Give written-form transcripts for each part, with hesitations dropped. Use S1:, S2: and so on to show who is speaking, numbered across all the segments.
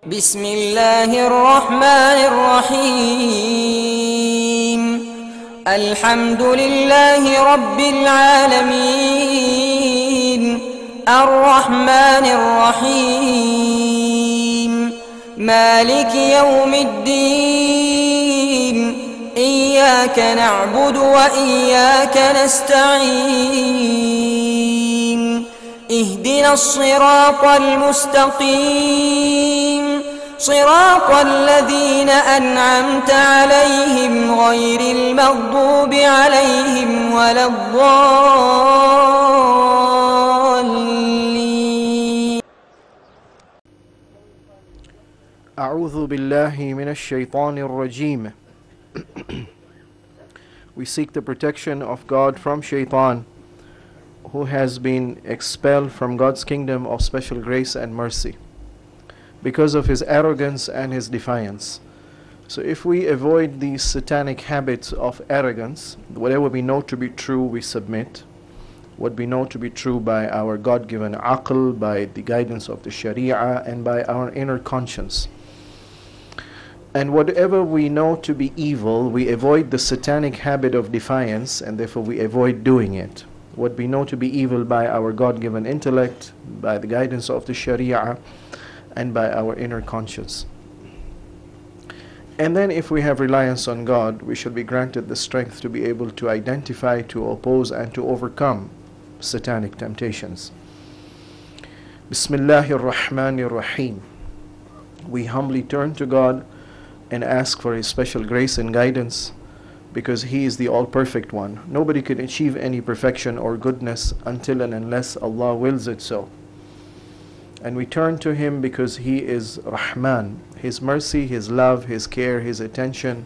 S1: بسم الله الرحمن الرحيم الحمد لله رب العالمين الرحمن الرحيم مالك يوم الدين إياك نعبد وإياك نستعين اهدنا الصراط المستقيم صراط الذين أنعمت عليهم غير المغضوب عليهم ولا الضالين.
S2: أعوذ بالله من الشيطان الرجيم. We seek the protection of God from Shaitan, who has been expelled from God's kingdom of special grace and mercy because of his arrogance and his defiance. So if we avoid these satanic habits of arrogance, whatever we know to be true, we submit. What we know to be true by our God-given aql, by the guidance of the Sharia, and by our inner conscience. And whatever we know to be evil, we avoid the satanic habit of defiance, and therefore we avoid doing it. What we know to be evil by our God-given intellect, by the guidance of the Sharia, and by our inner conscience. And then if we have reliance on God, we should be granted the strength to be able to identify, to oppose, and to overcome satanic temptations. Bismillahir Rahmanir Rahim. We humbly turn to God and ask for His special grace and guidance, because He is the all-perfect one. Nobody can achieve any perfection or goodness until and unless Allah wills it so. And we turn to Him because He is Rahman. His mercy, His love, His care, His attention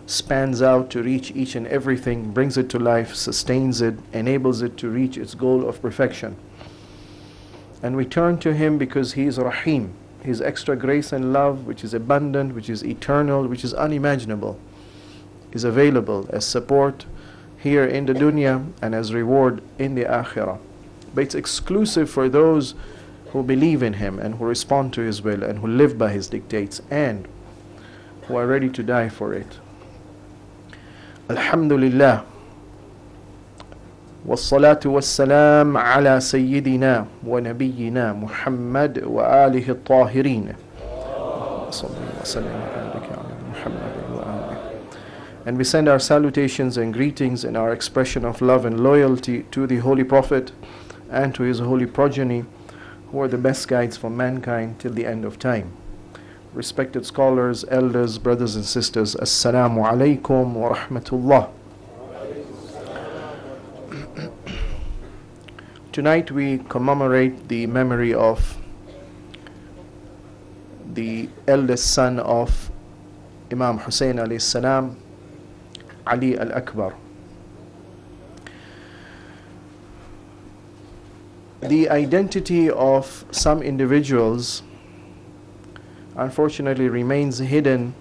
S2: spans out to reach each and everything, brings it to life, sustains it, enables it to reach its goal of perfection. And we turn to Him because He is Rahim. His extra grace and love, which is abundant, which is eternal, which is unimaginable, is available as support here in the dunya and as reward in the akhirah. But it's exclusive for those who believe in Him and who respond to His will and who live by His dictates and who are ready to die for it. Alhamdulillah. والصلاة والسلام على سيدنا ونبينا محمد وآله الطاهرين. And we send our salutations and greetings and our expression of love and loyalty to the Holy Prophet and to his holy progeny, who are the best guides for mankind till the end of time. Respected scholars, elders, brothers and sisters, Assalamu alaikum wa rahmatullah. Tonight we commemorate the memory of the eldest son of Imam Hussain alayhi salam, Ali al-Akbar. The identity of some individuals unfortunately remains hidden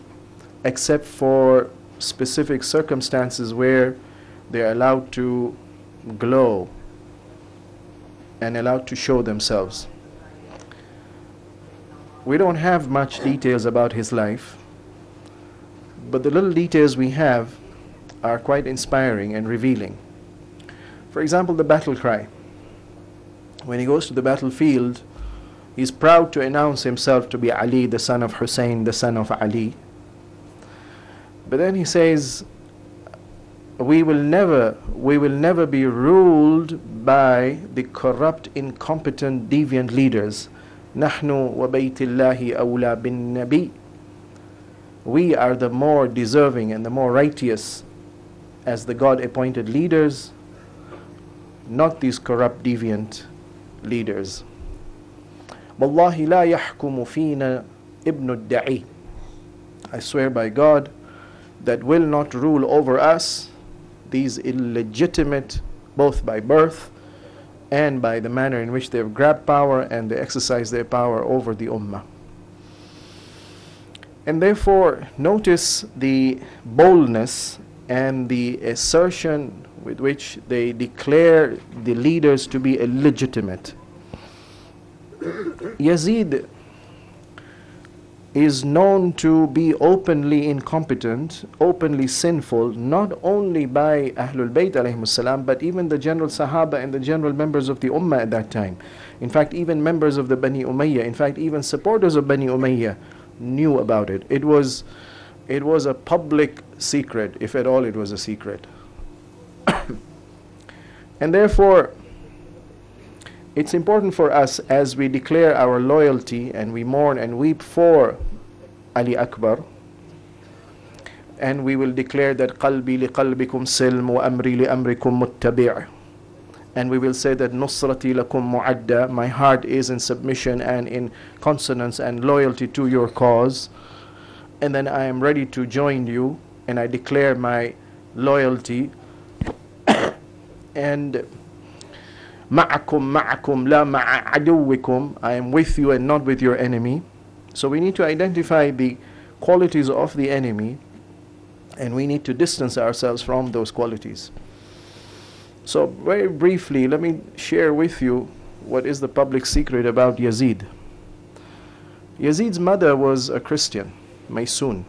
S2: except for specific circumstances where they are allowed to glow and allowed to show themselves. We don't have much details about his life, but the little details we have are quite inspiring and revealing. For example, the battle cry. When he goes to the battlefield, he's proud to announce himself to be Ali, the son of Hussein, the son of Ali. But then he says, we will never be ruled by the corrupt, incompetent, deviant leaders. Nahnu wa baytillahi awla bin nabi. We are the more deserving and the more righteous as the God-appointed leaders, not these corrupt, deviant leaders. Wallahi la yahkumu fina ibn ad-da'i. I swear by God that will not rule over us these illegitimate, both by birth and by the manner in which they have grabbed power and they exercise their power over the ummah. And therefore, notice the boldness and the assertion with which they declare the leaders to be illegitimate. Yazid is known to be openly incompetent, openly sinful, not only by ahlulbayt alayhimus salam, but even the general sahaba and the general members of the ummah at that time. In fact, even members of the Bani Umayyah, in fact, even supporters of Bani Umayyah knew about it. It was a public secret, if at all it was a secret. And therefore, it's important for us, as we declare our loyalty and we mourn and weep for Ali Akbar, and we will declare that qalbi li qalbikum silm wa amri li amrikum muttabi', and we will say that nusrati lakum mu'adda, my heart is in submission and in consonance and loyalty to your cause, and then I am ready to join you, and I declare my loyalty, and ma'akum la ma'a aduwikum, I am with you and not with your enemy. So we need to identify the qualities of the enemy, and we need to distance ourselves from those qualities. So very briefly, let me share with you what is the public secret about Yazid. Yazid's mother was a Christian, Maysoon.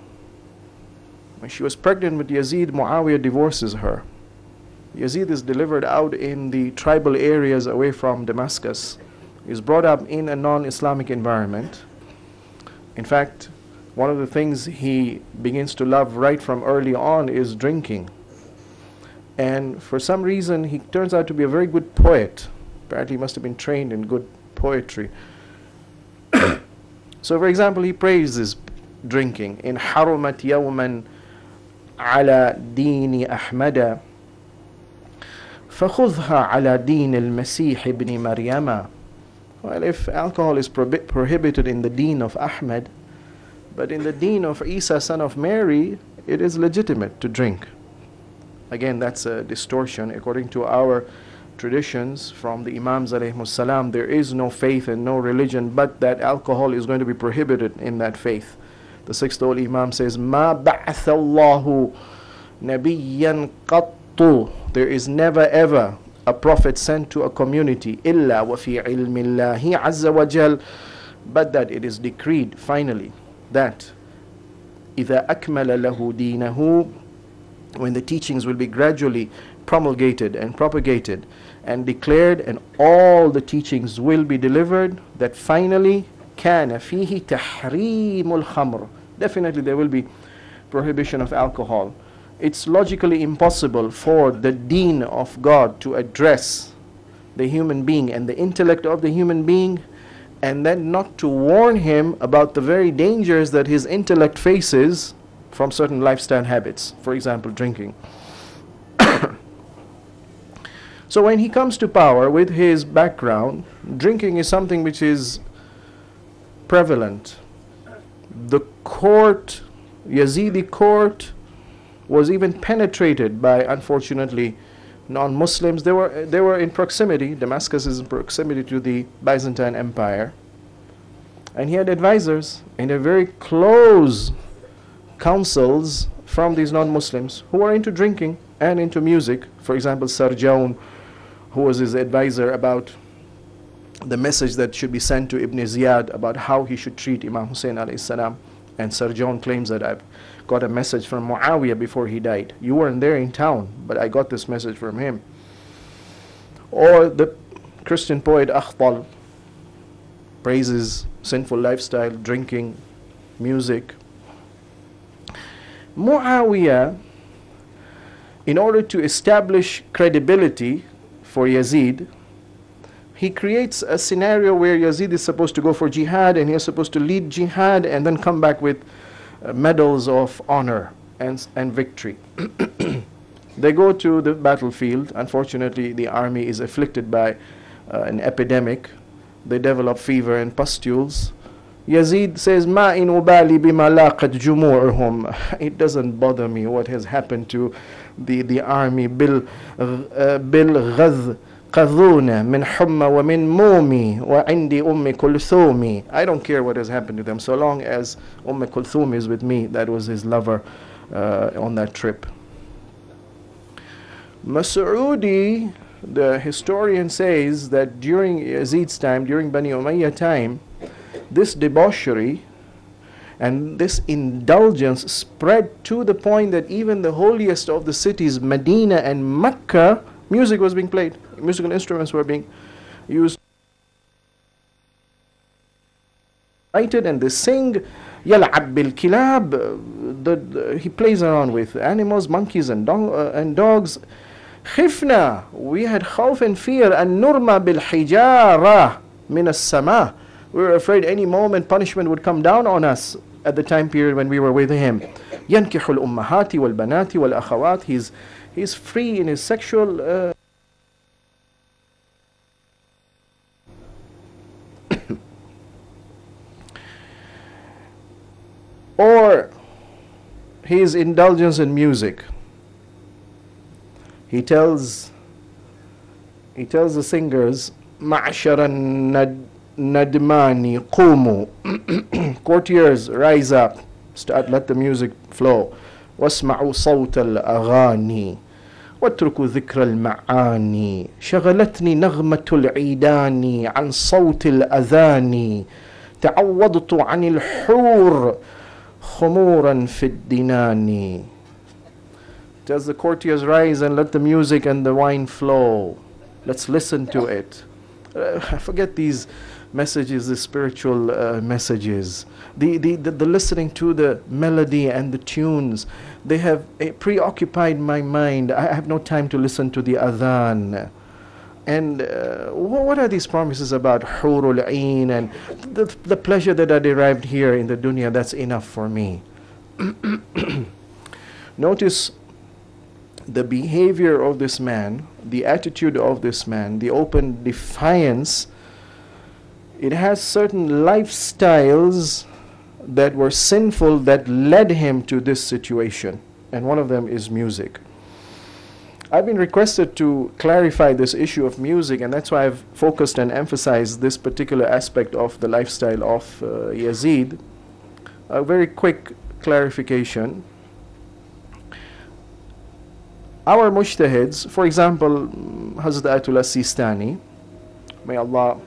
S2: When she was pregnant with Yazid, Muawiyah divorces her. Yazid is delivered out in the tribal areas away from Damascus. He is brought up in a non-Islamic environment. In fact, one of the things he begins to love right from early on is drinking. And for some reason, he turns out to be a very good poet. Apparently, he must have been trained in good poetry. So, for example, he praises drinking in حرمت يوما على دين أحمد فخذها على دين المسيح ابن مريم. Well, if alcohol is prohibited in the deen of Ahmed, but in the deen of Isa, son of Mary, it is legitimate to drink. Again, that's a distortion. According to our traditions from the Imams alayhimus salam, there is no faith and no religion but that alcohol is going to be prohibited in that faith. The sixth old Imam says, مَا بَعْثَ اللَّهُ نَبِيًّا قَطُّ, there is never ever a prophet sent to a community إِلَّا وَفِي عِلْمِ اللَّهِ عَزَّ وَجَلَّ, but that it is decreed finally that إِذَا أَكْمَلَ لَهُ دِينَهُ, when the teachings will be gradually promulgated and propagated and declared, and all the teachings will be delivered, that finally كَانَ فِيهِ تَحْرِيمُ الْخَمْرِ, definitely there will be prohibition of alcohol. It's logically impossible for the deen of God to address the human being and the intellect of the human being, and then not to warn him about the very dangers that his intellect faces from certain lifestyle habits, for example, drinking. So when he comes to power with his background, drinking is something which is prevalent. The court, Yazidi court, was even penetrated by, unfortunately, non-Muslims. They were in proximity. Damascus is in proximity to the Byzantine Empire, and he had advisors in a very close councils from these non-Muslims who were into drinking and into music. For example, Sarjaun, who was his advisor about the message that should be sent to Ibn Ziyad about how he should treat Imam Hussain alayhi salam. And Sarjaun claims that I've got a message from Muawiyah before he died. You weren't there in town, but I got this message from him. Or the Christian poet Akhtal praises sinful lifestyle, drinking, music. Muawiyah, in order to establish credibility for Yazid, he creates a scenario where Yazid is supposed to go for jihad, and he is supposed to lead jihad and then come back with medals of honor and victory. They go to the battlefield. Unfortunately, the army is afflicted by an epidemic. They develop fever and pustules. Yazid says, "Ma in ubali bima laqat jumu'uhum." It doesn't bother me what has happened to the army. Bil ghaz qazuna min humma wa min mumi wa indi ummi kulthumi. I don't care what has happened to them, so long as Kulthum is with me. That was his lover on that trip. Mas'udi, the historian, says that during Yazid's time, during Bani Umayyah time, this debauchery And this indulgence spread to the point that even the holiest of the cities, Medina and Mecca, music was being played. Musical instruments were being used. And they sing, يَلْعَبْ بِالْكِلَابِ. He plays around with animals, monkeys and dogs. خِفْنَا, we had khawf and fear. أَن نُرْمَى بِالْحِجَارَةِ مِنَ السَّمَاءِ. We were afraid any moment punishment would come down on us at the time period when we were with him. يَنْكِحُ الْأُمَّهَاتِ وَالْبَنَاتِ وَالْأَخَوَاتِ. He's free in his sexual or his indulgence in music. He tells the singers, مَعْشَرَ النَّدْمَانِ قُومُوا. Courtiers, rise up, let the music flow. وَاسْمَعُوا صَوْتَ الْأَغَانِي وَاتْرُكُوا ذِكْرَ الْمَعَانِي شَغَلَتْنِي نَغْمَةُ الْعِيدَانِ عَنْ صَوْتِ الْأَذَانِ تعوضت عن الحور خمورا في الدنان. Does the courtiers rise and let the music and the wine flow? Let's listen to it. Forget these messages, the spiritual messages. The listening to the melody and the tunes, they have preoccupied my mind. I have no time to listen to the adhan. And what are these promises about hurul ain and the pleasure that I derived here in the dunya? That's enough for me. Notice the behavior of this man, the attitude of this man, the open defiance. It has certain lifestyles that were sinful that led him to this situation, and one of them is music. I've been requested to clarify this issue of music, and that's why I've focused and emphasized this particular aspect of the lifestyle of Yazid. A very quick clarification. Our mujtahids, for example, Hazrat Ayatollah Sistani, may Allah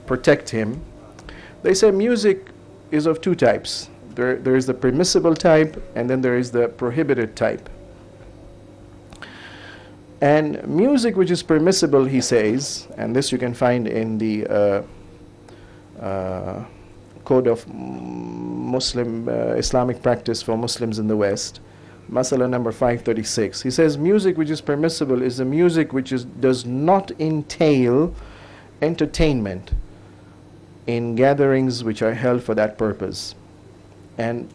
S2: protect him, they say music is of two types. There is the permissible type, and then there is the prohibited type. And music which is permissible, he says, and this you can find in the Code of Muslim Islamic Practice for Muslims in the West, Masala number 536. He says music which is permissible is the music which does not entail entertainment in gatherings which are held for that purpose, and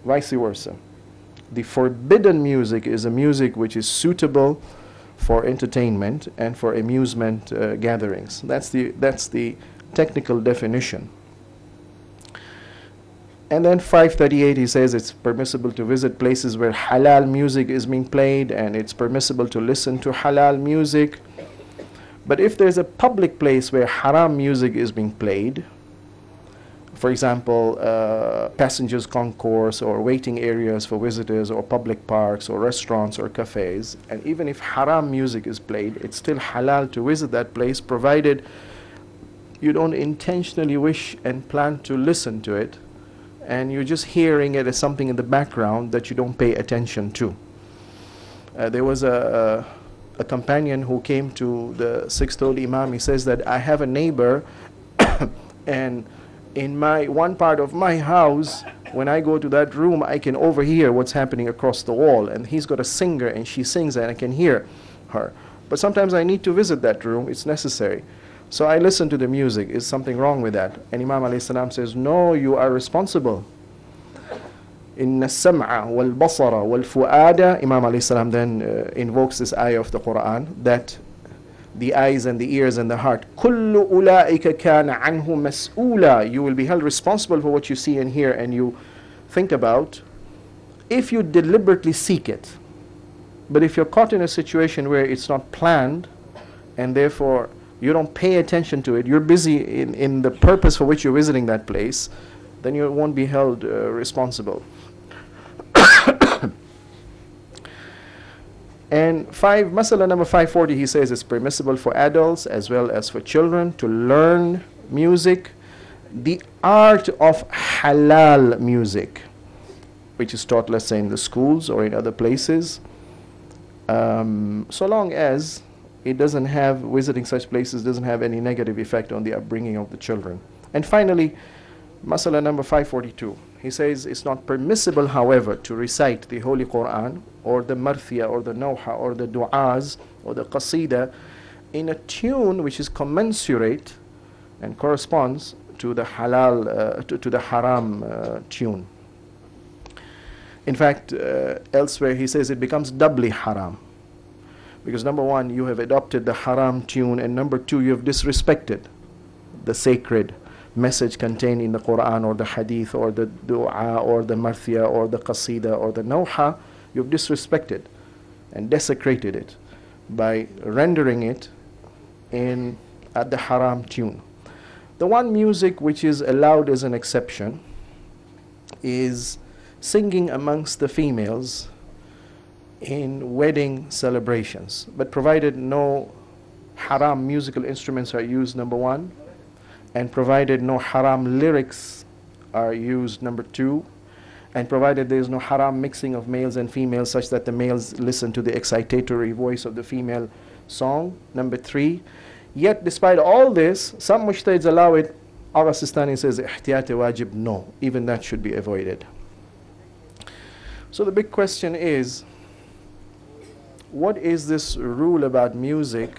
S2: vice versa. The forbidden music is a music which is suitable for entertainment and for amusement gatherings. That's the technical definition. And then 538, he says it's permissible to visit places where halal music is being played, and it's permissible to listen to halal music. But if there's a public place where haram music is being played, for example, passengers concourse or waiting areas for visitors or public parks or restaurants or cafes, and even if haram music is played, it's still halal to visit that place, provided you don't intentionally wish and plan to listen to it, and you're just hearing it as something in the background that you don't pay attention to. There was a companion who came to the sixth old Imam. He says that I have a neighbor and in one part of my house, when I go to that room, I can overhear what's happening across the wall, and he's got a singer and she sings and I can hear her. But sometimes I need to visit that room, it's necessary. So I listen to the music. Is something wrong with that? And Imam Ali says, no, you are responsible. Inna sam'a wal basara wal fu'ada. Imam Ali then invokes this ayah of the Quran that the eyes and the ears and the heart, kullu ulaika kana anhu mas'ula. You will be held responsible for what you see and hear and you think about if you deliberately seek it. But if you're caught in a situation where it's not planned and therefore you don't pay attention to it, you're busy in the purpose for which you're visiting that place, then you won't be held responsible. And Masala number 540, he says it's permissible for adults as well as for children to learn music the art of halal music, which is taught, let's say, in the schools or in other places, so long as it doesn't have, visiting such places doesn't have any negative effect on the upbringing of the children. And finally, Masala number 542, he says it's not permissible, however, to recite the Holy Quran or the marthiyah or the nawha or the du'as or the qasida in a tune which is commensurate and corresponds to the halal, to the haram tune. In fact, elsewhere he says it becomes doubly haram. Because number one, you have adopted the haram tune, and number two, you have disrespected the sacred message contained in the Quran or the hadith or the dua or the marthiyah or the qasida or the nawha. You have disrespected and desecrated it by rendering it at the haram tune. The one music which is allowed as an exception is singing amongst the females in wedding celebrations, but provided no haram musical instruments are used, number one, and provided no haram lyrics are used, number two, and provided there is no haram mixing of males and females such that the males listen to the excitatory voice of the female song, number three. Yet despite all this, some mujtahids allow it. Agha Sistani says ihtiyat wajib, no, even that should be avoided. So the big question is, what is this rule about music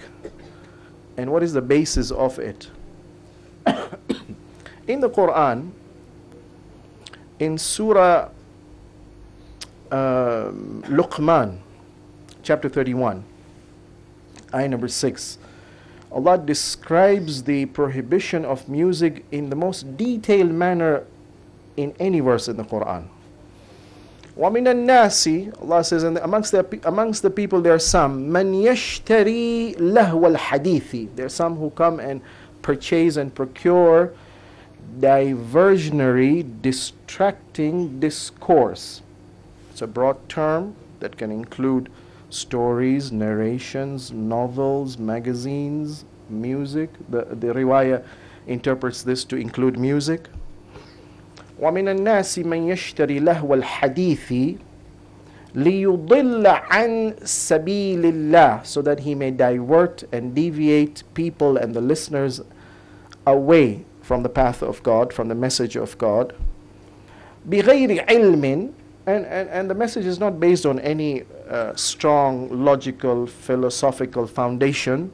S2: and what is the basis of it? In the Quran, in Surah Luqman, chapter 31, ayah number 6, Allah describes the prohibition of music in the most detailed manner in any verse in the Quran. وَمِنَ النَّاسِ, Allah says, and amongst the people there are some, مَنْ يَشْتَرِي لَهْوَ الْحَدِيثِ, there are some who come and purchase and procure diversionary, distracting discourse. It's a broad term that can include stories, narrations, novels, magazines, music. The riwayah interprets this to include music. وَمِنَ النَّاسِ مَنْ يَشْتَرِي لَهْوَ الْحَدِيثِ لِيُضِلَّ عَنْ سَبِيلِ اللَّهِ, so that he may divert and deviate people and the listeners away from the path of God, from the message of God. بِغَيْرِ عِلْمٍ, and the message is not based on any strong, logical, philosophical foundation.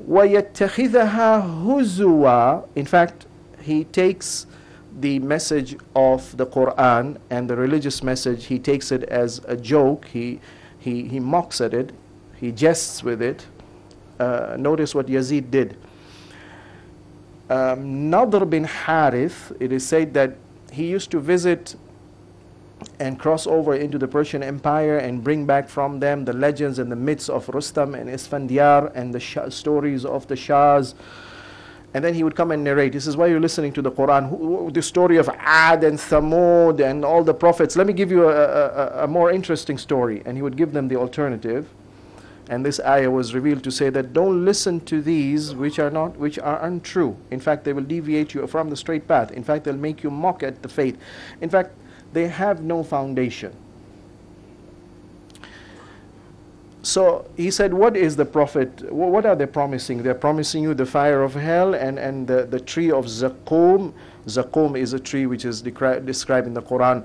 S2: وَيَتَّخِذَهَا هُزُوًا, in fact, he takes the message of the Quran and the religious message, he takes it as a joke, he mocks at it, he jests with it. Notice what Yazid did. Nadr bin Harith, it is said that he used to visit and cross over into the Persian Empire and bring back from them the legends and the myths of Rustam and Isfandiar and the stories of the Shahs. And then he would come and narrate. He says, why are you listening to the Quran? The story of Ad and Thamud and all the prophets. Let me give you a more interesting story. And he would give them the alternative. And this ayah was revealed to say that don't listen to these which are untrue. In fact, they will deviate you from the straight path. In fact, they'll make you mock at the faith. In fact, they have no foundation. So he said, what is the Prophet, what are they promising? They're promising you the fire of hell and the tree of Zaqqum. Zaqqum is a tree which is described in the Quran.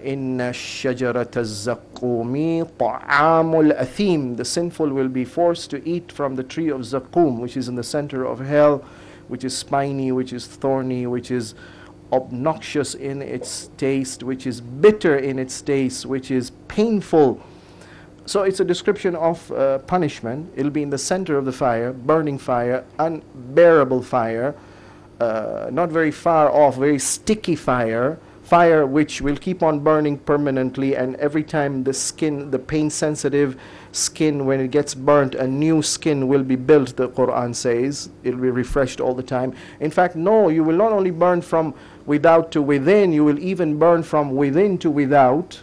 S2: Inna shajarat az-zaqqumi ta'amul athim. The sinful will be forced to eat from the tree of Zaqqum, which is in the center of hell, which is spiny, which is thorny, which is obnoxious in its taste, which is bitter in its taste, which is painful. So it's a description of punishment. It'll be in the center of the fire, burning fire, unbearable fire, not very far off, very sticky fire, fire which will keep on burning permanently, and every time the skin, the pain-sensitive skin, when it gets burnt, a new skin will be built, the Quran says. It will be refreshed all the time. In fact, no, you will not only burn from without to within, you will even burn from within to without.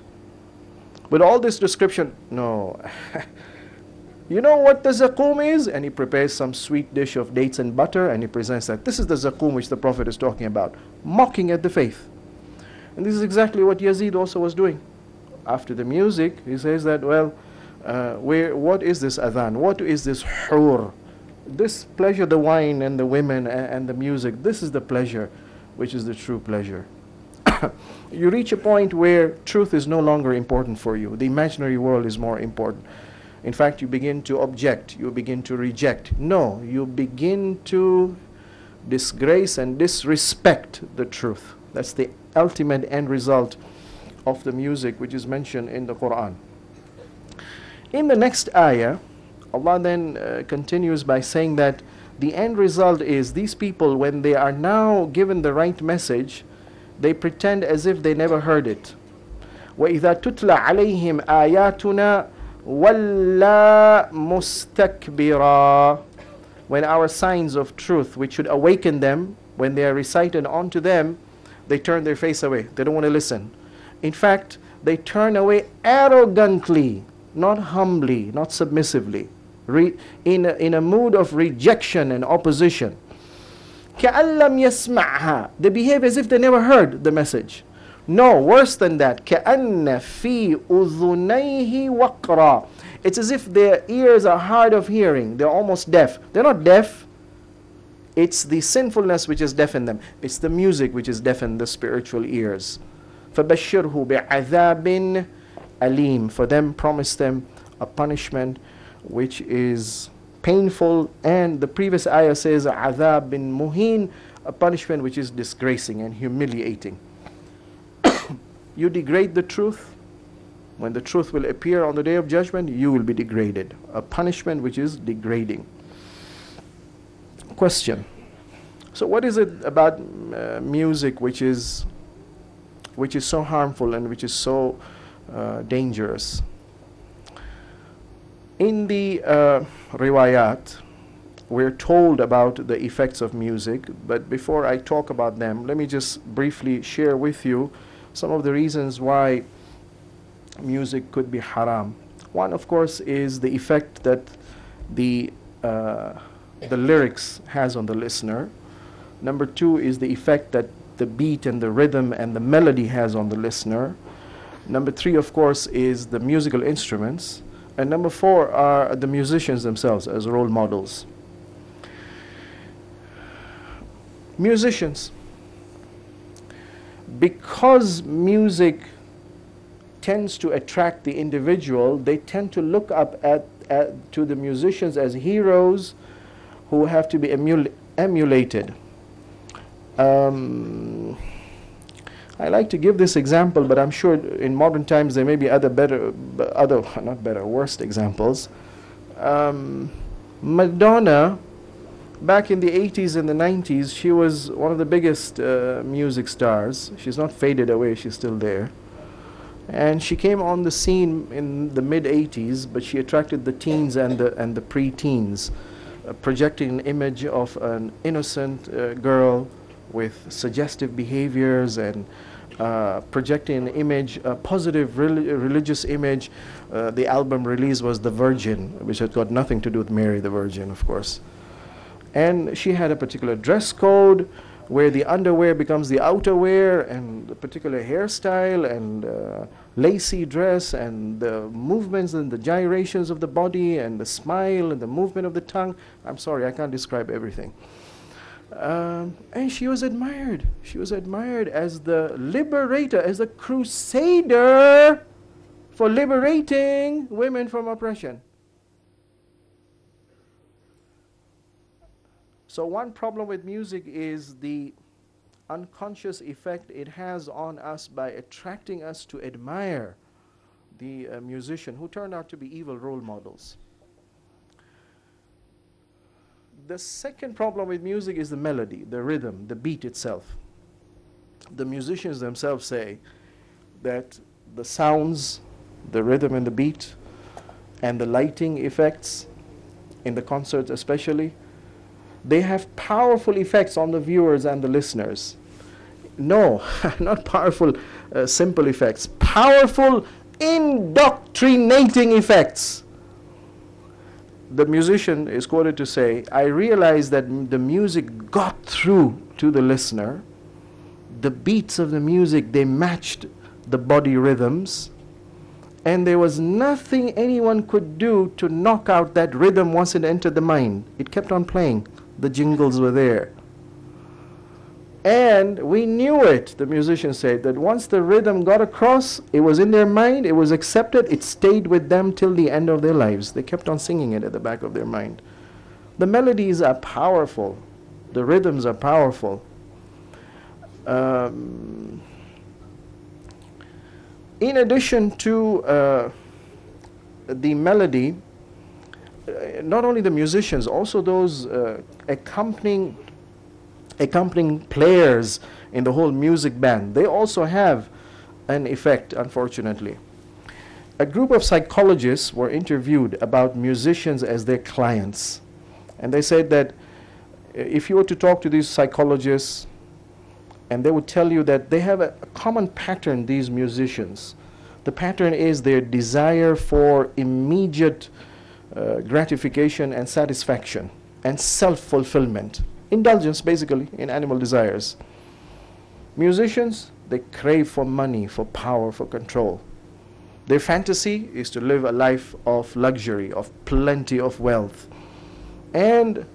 S2: With all this description, no. You know what the zaqum is? And he prepares some sweet dish of dates and butter and he presents that. This is the zaqum which the Prophet is talking about, mocking at the faith. And this is exactly what Yazid also was doing. After the music, he says that, well, what is this adhan? What is this hur? This pleasure, the wine and the women and the music, this is the pleasure, which is the true pleasure. You reach a point where truth is no longer important for you. The imaginary world is more important. In fact, you begin to object, you begin to reject. No, you begin to disgrace and disrespect the truth. That's the ultimate end result of the music which is mentioned in the Quran. In the next ayah, Allah then continues by saying that the end result is these people, when they are now given the right message, they pretend as if they never heard it. وَإِذَا تُتْلَى عَلَيْهِمْ آيَاتُنَا وَلَّا مُسْتَكْبِرًا. When our signs of truth, which should awaken them, when they are recited onto them, they turn their face away. They don't want to listen. In fact, they turn away arrogantly, not humbly, not submissively, in a mood of rejection and opposition. كَأَن لَّمْ يَسْمَعْهَا. They behave as if they never heard the message. No, worse than that. كَأَنَّ فِي أُذُنَيْهِ وَقْرًا. It's as if their ears are hard of hearing. They're almost deaf. They're not deaf. It's the sinfulness which has deafened them. It's the music which has deafened the spiritual ears. فَبَشِّرْهُ بِعَذَابٍ أَلِيمٍ. For them, promise them a punishment which is painful. And the previous ayah says, عَذَابٍ مُهِينٍ, a punishment which is disgracing and humiliating. You degrade the truth, when the truth will appear on the day of judgment, you will be degraded. A punishment which is degrading. Question. So what is it about music which is so harmful and which is so dangerous? In the riwayat, we're told about the effects of music, but before I talk about them, let me just briefly share with you some of the reasons why music could be haram. One, of course, is the effect that the lyrics has on the listener. Number two is the effect that the beat and the rhythm and the melody has on the listener. Number three, of course, is the musical instruments. And number four are the musicians themselves as role models. Musicians. Because music tends to attract the individual, they tend to look up to the musicians as heroes who have to be emulated. I like to give this example, but I'm sure in modern times there may be worse examples. Madonna, back in the 80s and the 90s, she was one of the biggest music stars. She's not faded away, she's still there. And she came on the scene in the mid-80s, but she attracted the teens and the pre-teens, projecting an image of an innocent girl with suggestive behaviors and projecting an image, a positive religious image. The album release was The Virgin, which had got nothing to do with Mary the Virgin, of course. And she had a particular dress code where the underwear becomes the outerwear, and a particular hairstyle and lacy dress and the movements and the gyrations of the body and the smile and the movement of the tongue. I'm sorry, I can't describe everything. And she was admired. She was admired as the liberator, as the crusader for liberating women from oppression. So one problem with music is the unconscious effect it has on us by attracting us to admire the musician who turned out to be evil role models. The second problem with music is the melody, the rhythm, the beat itself. The musicians themselves say that the sounds, the rhythm and the beat, and the lighting effects in the concerts especially, they have powerful effects on the viewers and the listeners. No, not powerful, simple effects. Powerful, indoctrinating effects. the musician is quoted to say, I realized that the music got through to the listener. The beats of the music, they matched the body rhythms, and there was nothing anyone could do to knock out that rhythm once it entered the mind. It kept on playing. The jingles were there. And we knew it, the musician said, that once the rhythm got across, it was in their mind, it was accepted, it stayed with them till the end of their lives. They kept on singing it at the back of their mind. The melodies are powerful. The rhythms are powerful. In addition to the melody, not only the musicians, also those accompanying players in the whole music band, they also have an effect, unfortunately. A group of psychologists were interviewed about musicians as their clients, and they said that if you were to talk to these psychologists, and they would tell you that they have a common pattern, these musicians. The pattern is their desire for immediate gratification and satisfaction and self-fulfillment. Indulgence, basically, in animal desires. Musicians, they crave for money, for power, for control. Their fantasy is to live a life of luxury, of plenty of wealth. And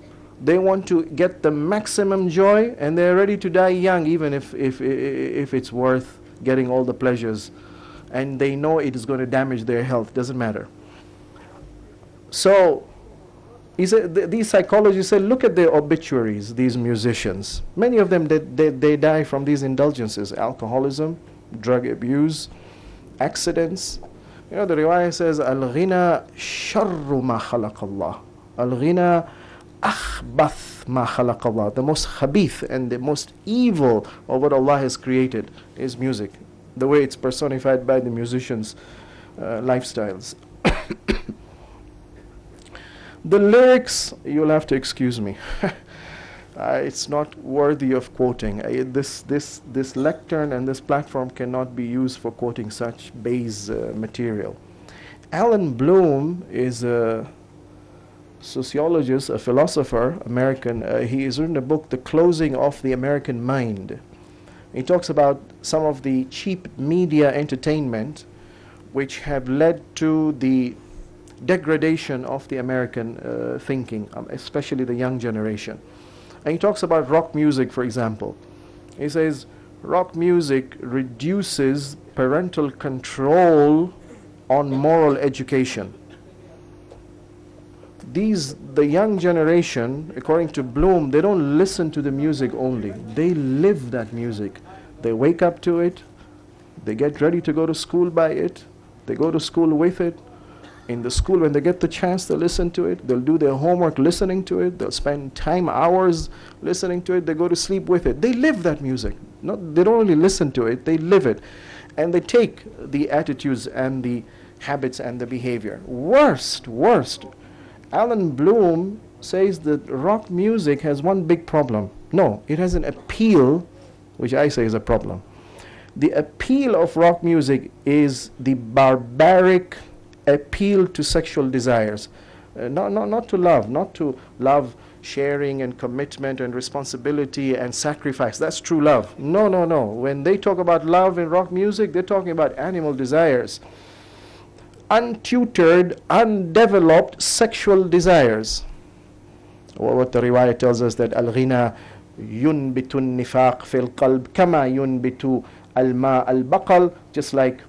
S2: they want to get the maximum joy, and they're ready to die young, even if it's worth getting all the pleasures. And they know it is going to damage their health, doesn't matter. So, he said, these psychologists said, look at their obituaries, these musicians. Many of them, they die from these indulgences: alcoholism, drug abuse, accidents. You know, the riwayah says, al-ghina sharru ma khalaqallah. Al-ghina akhbath ma khalaqallah. The most khabith and the most evil of what Allah has created is music. The way it's personified by the musicians' lifestyles. The lyrics, you'll have to excuse me. It's not worthy of quoting. This lectern and this platform cannot be used for quoting such base material. Alan Bloom is a sociologist, a philosopher, American. He has written a book, The Closing of the American Mind. He talks about some of the cheap media entertainment which have led to the degradation of the American thinking, especially the young generation. And he talks about rock music, for example. He says rock music reduces parental control on moral education. The young generation, according to Bloom, they don't listen to the music only. They live that music. They wake up to it. They get ready to go to school by it. They go to school with it. In the school, when they get the chance to listen to it, they'll do their homework listening to it. They'll spend hours listening to it. They go to sleep with it. They live that music. They don't only listen to it, they live it. And they take the attitudes and the habits and the behavior. Worst. Alan Bloom says that rock music has one big problem. No, it has an appeal, which I say is a problem. The appeal of rock music is the barbaric appeal to sexual desires. Not to love, not to love sharing and commitment and responsibility and sacrifice. That's true love. No. When they talk about love in rock music, they're talking about animal desires. Untutored, undeveloped sexual desires. Well, what the riwayah tells us that al-ghina yunbitu nifaq fil qalb kama yunbitu al-ma al-baqal, just like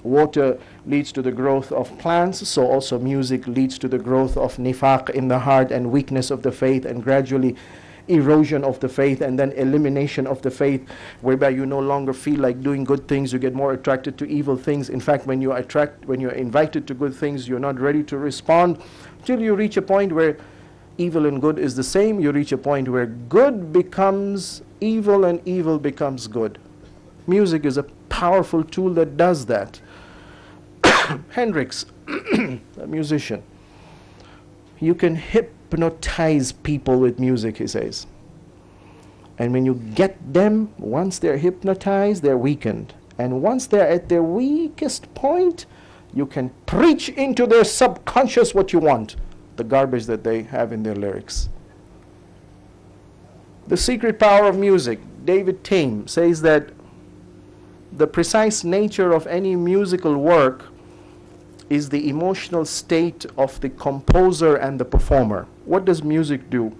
S2: water leads to the growth of plants, so also music leads to the growth of nifaq in the heart and weakness of the faith, and gradually erosion of the faith, and then elimination of the faith, whereby you no longer feel like doing good things, you get more attracted to evil things. In fact, when you're invited to good things, you're not ready to respond till you reach a point where evil and good is the same. You reach a point where good becomes evil and evil becomes good. Music is a powerful tool that does that. Hendrix, a musician, you can hypnotize people with music, he says. And when you get them, once they're hypnotized, they're weakened. And once they're at their weakest point, you can preach into their subconscious what you want. the garbage that they have in their lyrics. The secret power of music. David Tame says that the precise nature of any musical work is the emotional state of the composer and the performer. What does music do?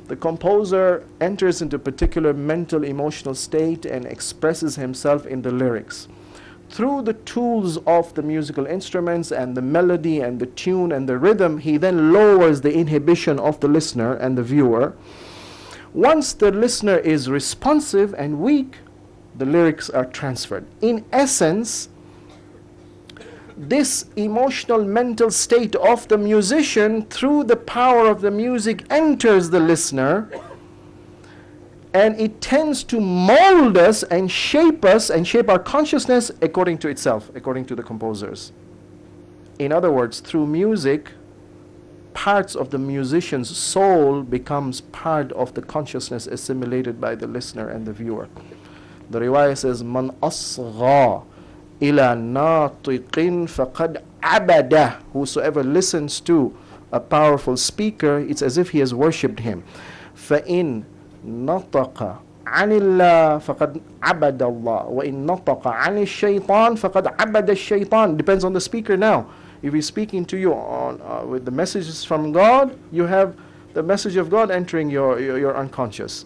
S2: The composer enters into a particular mental emotional state and expresses himself in the lyrics. Through the tools of the musical instruments and the melody and the tune and the rhythm, he then lowers the inhibition of the listener and the viewer. Once the listener is responsive and weak, the lyrics are transferred. In essence, this emotional mental state of the musician, through the power of the music, enters the listener, and it tends to mold us and shape our consciousness according to itself, according to the composers. In other words, through music, parts of the musician's soul becomes part of the consciousness assimilated by the listener and the viewer. The riwayah says, "Man asgha ila natiqin faqad abada." Whosoever listens to a powerful speaker, it's as if he has worshipped him. فَإِن نَطَقَ عَنِ اللَّهِ فَقَدْ عَبَدَ اللَّهِ وَإِن نَطَقَ عَنِ الشَّيْطَانِ فَقَدْ عَبَدَ الشَّيْطَانِ. Depends on the speaker now. If he's speaking to you on, with the messages from God, you have the message of God entering your unconscious.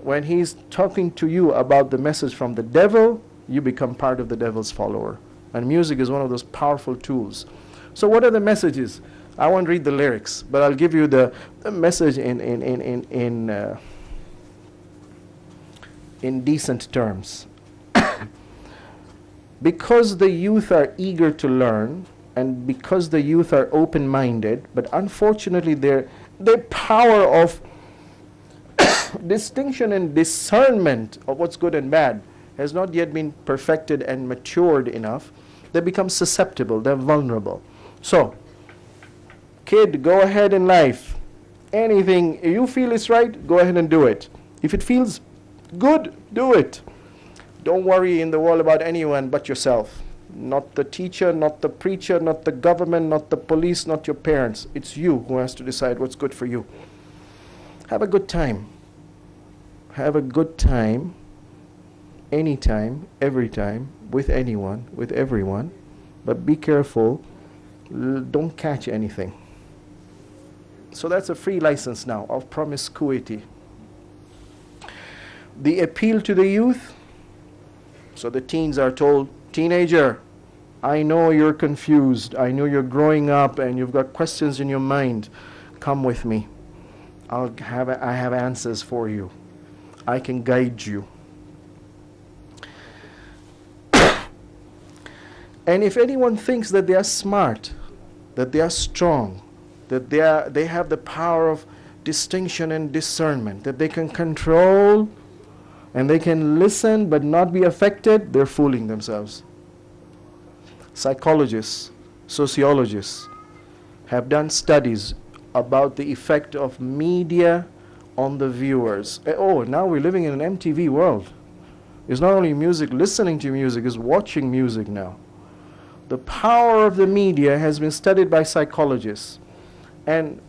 S2: When he's talking to you about the message from the devil, you become part of the devil's follower. And music is one of those powerful tools. So what are the messages? I won't read the lyrics, but I'll give you the message in decent terms. Because the youth are eager to learn, and because the youth are open-minded, but unfortunately their power of distinction and discernment of what's good and bad has not yet been perfected and matured enough, they become susceptible, they're vulnerable. So, kid, go ahead in life. Anything you feel is right, go ahead and do it. If it feels good, do it. Don't worry in the world about anyone but yourself. Not the teacher, not the preacher, not the government, not the police, not your parents. It's you who has to decide what's good for you. Have a good time. Have a good time, anytime, every time, with anyone, with everyone. But be careful, don't catch anything. So that's a free license now of promiscuity. The appeal to the youth. So the teens are told, teenager, I know you're confused. I know you're growing up and you've got questions in your mind. Come with me. I have answers for you. I can guide you. And if anyone thinks that they are smart, that they are strong, that they have the power of distinction and discernment, that they can control and they can listen but not be affected, they're fooling themselves. Psychologists, sociologists have done studies about the effect of media on the viewers. Oh, now we're living in an MTV world. It's not only music, listening to music, it's watching music now. The power of the media has been studied by psychologists. And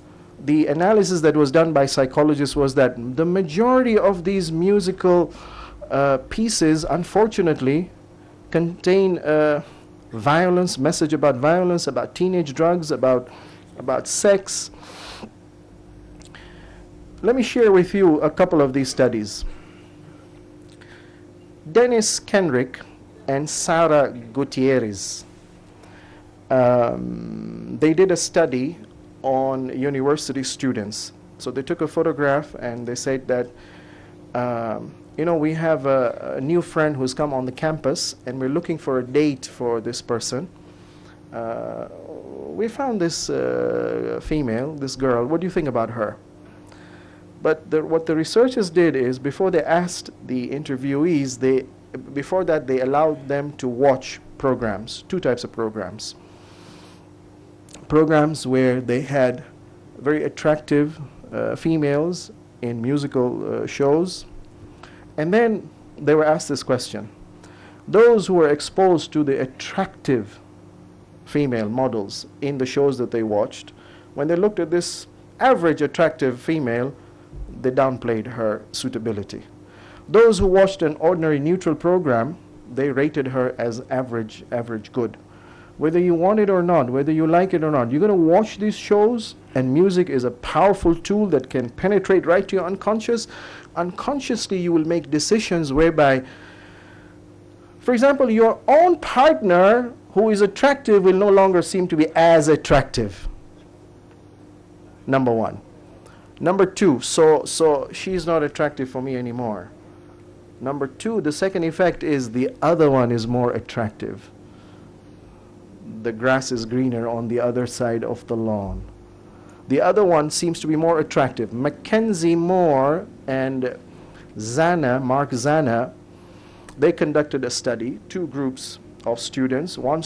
S2: the analysis that was done by psychologists was that the majority of these musical pieces, unfortunately, contain violence, message about violence, about teenage drugs, about sex. Let me share with you a couple of these studies. Dennis Kenrick and Sarah Gutierrez, they did a study on university students. So they took a photograph and they said that, we have a new friend who's come on the campus and we're looking for a date for this person. We found this female, this girl. What do you think about her? But what the researchers did is, before they asked the interviewees, before that they allowed them to watch programs, two types of programs. Programs where they had very attractive females in musical shows. And then they were asked this question. Those who were exposed to the attractive female models in the shows that they watched, When they looked at this average attractive female, they downplayed her suitability. Those who watched an ordinary neutral program, they rated her as average good. Whether you want it or not, whether you like it or not, you're going to watch these shows, and music is a powerful tool that can penetrate right to your unconscious. Unconsciously, you will make decisions whereby, for example, your own partner who is attractive will no longer seem to be as attractive. Number one. Number two, so she's not attractive for me anymore. Number two, the second effect is the other one is more attractive. The grass is greener on the other side of the lawn. The other one seems to be more attractive. Mackenzie Moore and Mark Zana, they conducted a study, two groups of students. One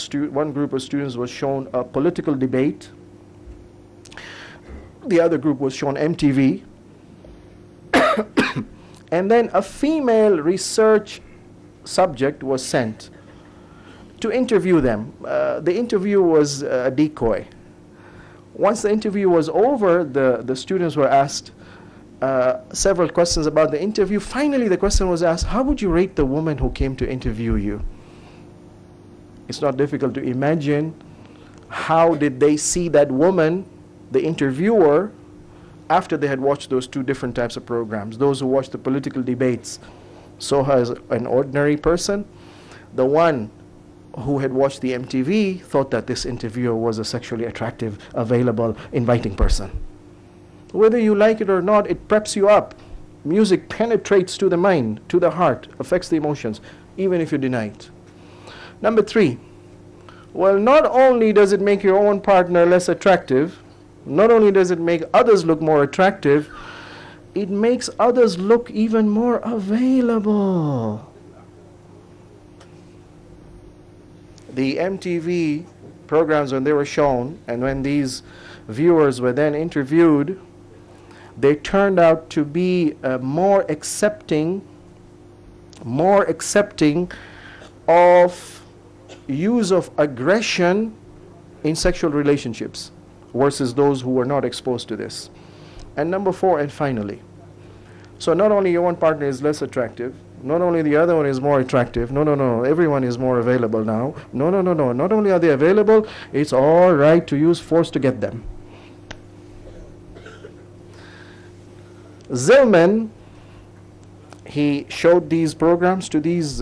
S2: group of students was shown a political debate. The other group was shown MTV. And then a female research subject was sent to interview them. The interview was a decoy. Once the interview was over, the students were asked several questions about the interview. Finally, the question was asked, how would you rate the woman who came to interview you? It's not difficult to imagine how did they see that woman, the interviewer, after they had watched those two different types of programs. Those who watched the political debates saw her as an ordinary person. The one who had watched the MTV thought that this interviewer was a sexually attractive, available, inviting person. Whether you like it or not, it preps you up. Music penetrates to the mind, to the heart, affects the emotions, even if you deny it. Number three, well, not only does it make your own partner less attractive, not only does it make others look more attractive, it makes others look even more available. The MTV programs, when they were shown, and when these viewers were then interviewed, they turned out to be more accepting of use of aggression in sexual relationships versus those who were not exposed to this. And number four, and finally, so not only your one partner is less attractive, not only the other one is more attractive, no, everyone is more available now. No, not only are they available, it's all right to use force to get them. Zillman, he showed these programs to these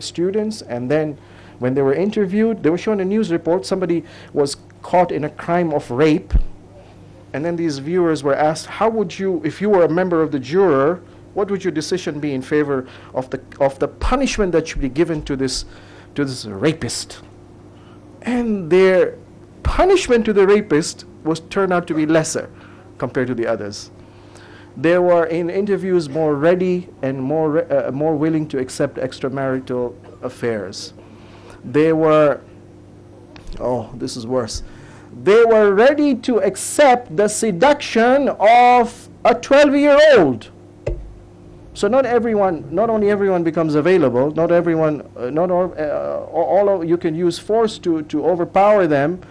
S2: students, and then when they were interviewed, they were shown a news report. Somebody was caught in a crime of rape, and then these viewers were asked, how would you, if you were a member of the juror, what would your decision be in favor of the punishment that should be given to this rapist? And their punishment to the rapist was turned out to be lesser compared to the others. They were in interviews more ready and more willing to accept extramarital affairs. They were, oh, this is worse. They were ready to accept the seduction of a 12-year-old. So not only everyone becomes available, not everyone, you can use force to overpower them.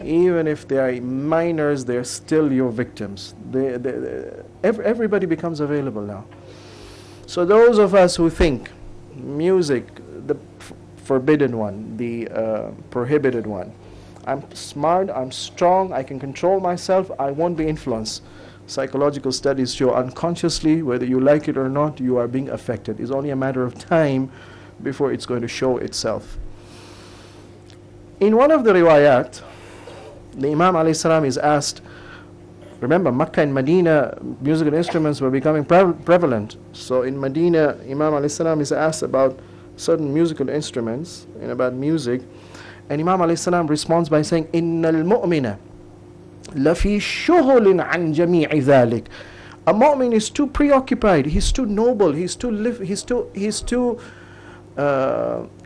S2: Even if they are minors, they're still your victims. Everybody becomes available now. So those of us who think music, the forbidden one, the prohibited one, I'm smart, I'm strong, I can control myself, I won't be influenced. Psychological studies show unconsciously, whether you like it or not, you are being affected. It's only a matter of time before it's going to show itself. In one of the riwayat, the Imam Ali salam is asked, remember Makkah and Medina, musical instruments were becoming prevalent. So in Medina, Imam Ali salam is asked about certain musical instruments and about music. And Imam Ali salam responds by saying, Innal mu'mina lafi shughulin an jami'i dhalik. A mu'min is too preoccupied, he's too noble, he's too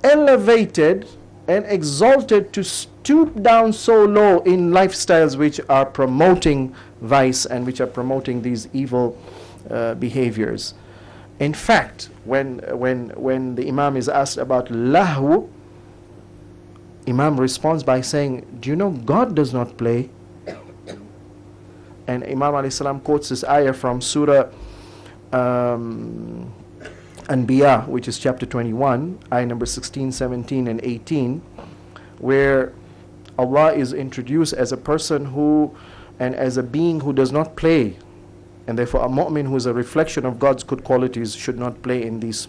S2: elevated and exalted to stoop down so low in lifestyles which are promoting vice and which are promoting these evil behaviors. In fact, when the Imam is asked about lahu, Imam responds by saying, do you know God does not play? And Imam alayhi salam quotes this ayah from Surah Anbiya, which is chapter 21, ayah number 16, 17 and 18, where Allah is introduced as a person who, and as a being who does not play, and therefore a mu'min who is a reflection of God's good qualities should not play in these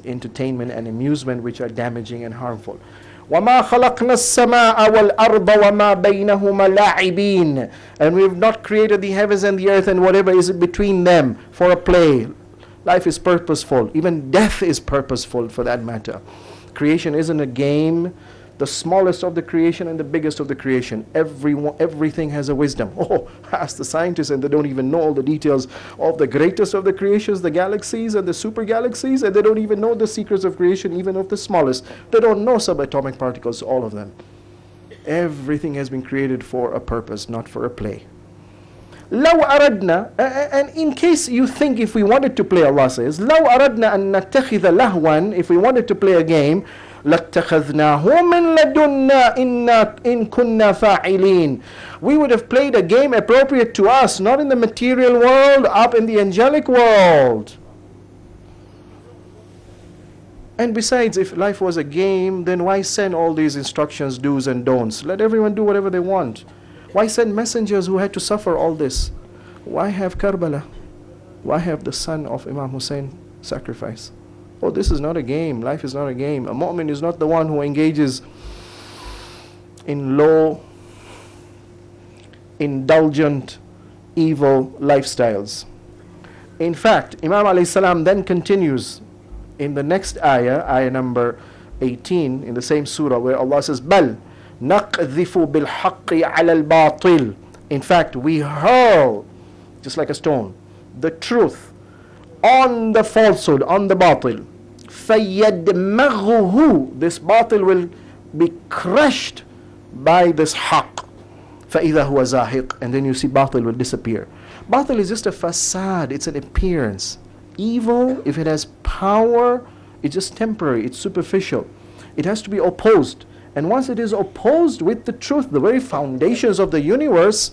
S2: entertainment and amusement which are damaging and harmful. وَمَا خَلَقْنَا السَّمَاءَ وَالْأَرْضَ وَمَا بَيْنَهُمَا لَاعِبِينَ. And we have not created the heavens and the earth and whatever is between them for a play. Life is purposeful. Even death is purposeful for that matter. Creation isn't a game. The smallest of the creation and the biggest of the creation. Everything has a wisdom. Oh, ask the scientists and they don't even know all the details of the greatest of the creations, the galaxies and the super galaxies, and they don't even know the secrets of creation even of the smallest. They don't know subatomic particles, all of them. Everything has been created for a purpose, not for a play. لو أردنا, and in case you think if we wanted to play, Allah says, لو أردنا أن نتخذ لهوا, if we wanted to play a game, لَاتَّخَذْنَاهُ مِنْ لَدُنَّا إِن كُنَّا فَاعِلِينَ. We would have played a game appropriate to us, not in the material world, up in the angelic world. And besides, if life was a game, then why send all these instructions, do's and don'ts? Let everyone do whatever they want. Why send messengers who had to suffer all this? Why have Karbala? Why have the son of Imam Hussain sacrifice? Oh, this is not a game. Life is not a game. A mu'min is not the one who engages in low, indulgent, evil lifestyles. In fact, Imam alayhi salam then continues in the next ayah, ayah number 18, in the same surah, where Allah says, بَلْ نَقْذِفُ بِالْحَقِّ عَلَى الْبَاطِلِ. In fact, we hurl, just like a stone, the truth on the falsehood, on the batil. فَيَدْمَغُهُ. This batil will be crushed by this haqq. فَإِذَا هُوَ زَاهِقٌ. And then you see batil will disappear. Batil is just a facade, it's an appearance. Evil, if it has power, it's just temporary, it's superficial. It has to be opposed. And once it is opposed with the truth, the very foundations of the universe,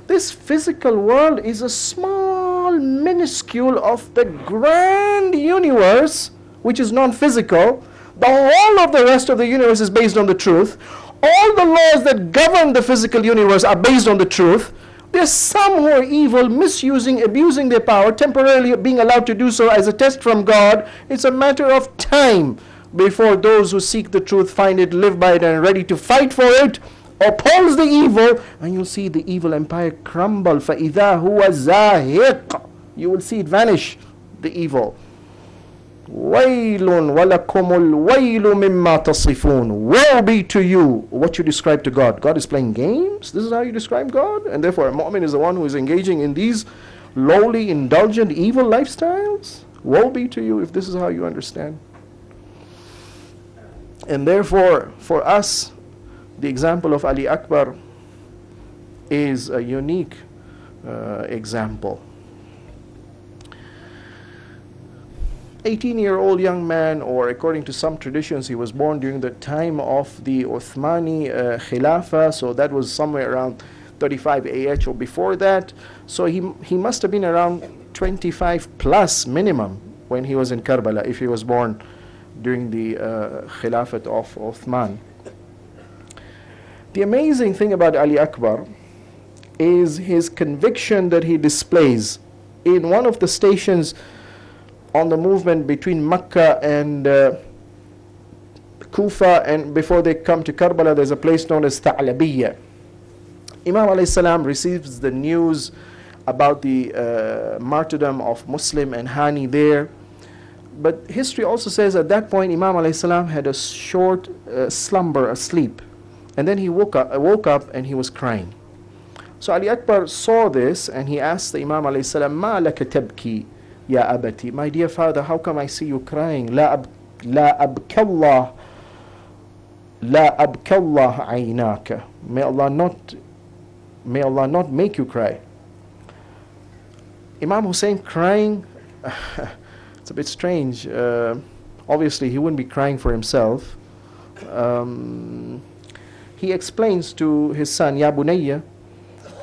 S2: this physical world is a small, minuscule of the grand universe, which is non-physical. The whole of the rest of the universe is based on the truth. All the laws that govern the physical universe are based on the truth. There's some who are evil, misusing, abusing their power, temporarily being allowed to do so as a test from God. It's a matter of time before those who seek the truth find it, live by it, and are ready to fight for it, oppose the evil, and you'll see the evil empire crumble. فَإِذَا هُوَ زَاهِقٌ. You will see it vanish, the evil. وَيْلٌ وَلَكُمُ الْوَيْلُ مِمَّا تَصِفُونَ. Woe be to you, what you describe to God. God is playing games? This is how you describe God? And therefore a mu'min is the one who is engaging in these lowly, indulgent, evil lifestyles? Woe be to you if this is how you understand. And therefore, for us, the example of Ali Akbar is a unique example. 18-year-old young man, or according to some traditions, he was born during the time of the Uthmani Khilafah, so that was somewhere around 35 AH or before that. So he must have been around 25 plus minimum when he was in Karbala, if he was born during the Khilafat of Uthman. The amazing thing about Ali Akbar is his conviction that he displays in one of the stations on the movement between Mecca and Kufa, and before they come to Karbala, there's a place known as Tha'labiyya. Imam alayhi salam receives the news about the martyrdom of Muslim and Hani there. But history also says at that point Imam alayhi salam had a short slumber, a sleep. And then he woke up and he was crying. So Ali Akbar saw this and he asked the Imam alayhi salam, "Ma laka tabki ya abati?" My dear father, how come I see you crying? La abkallah aynaka. May Allah not make you cry. Imam Hussain crying, it's a bit strange. Obviously he wouldn't be crying for himself. He explains to his son, "Ya bunayya,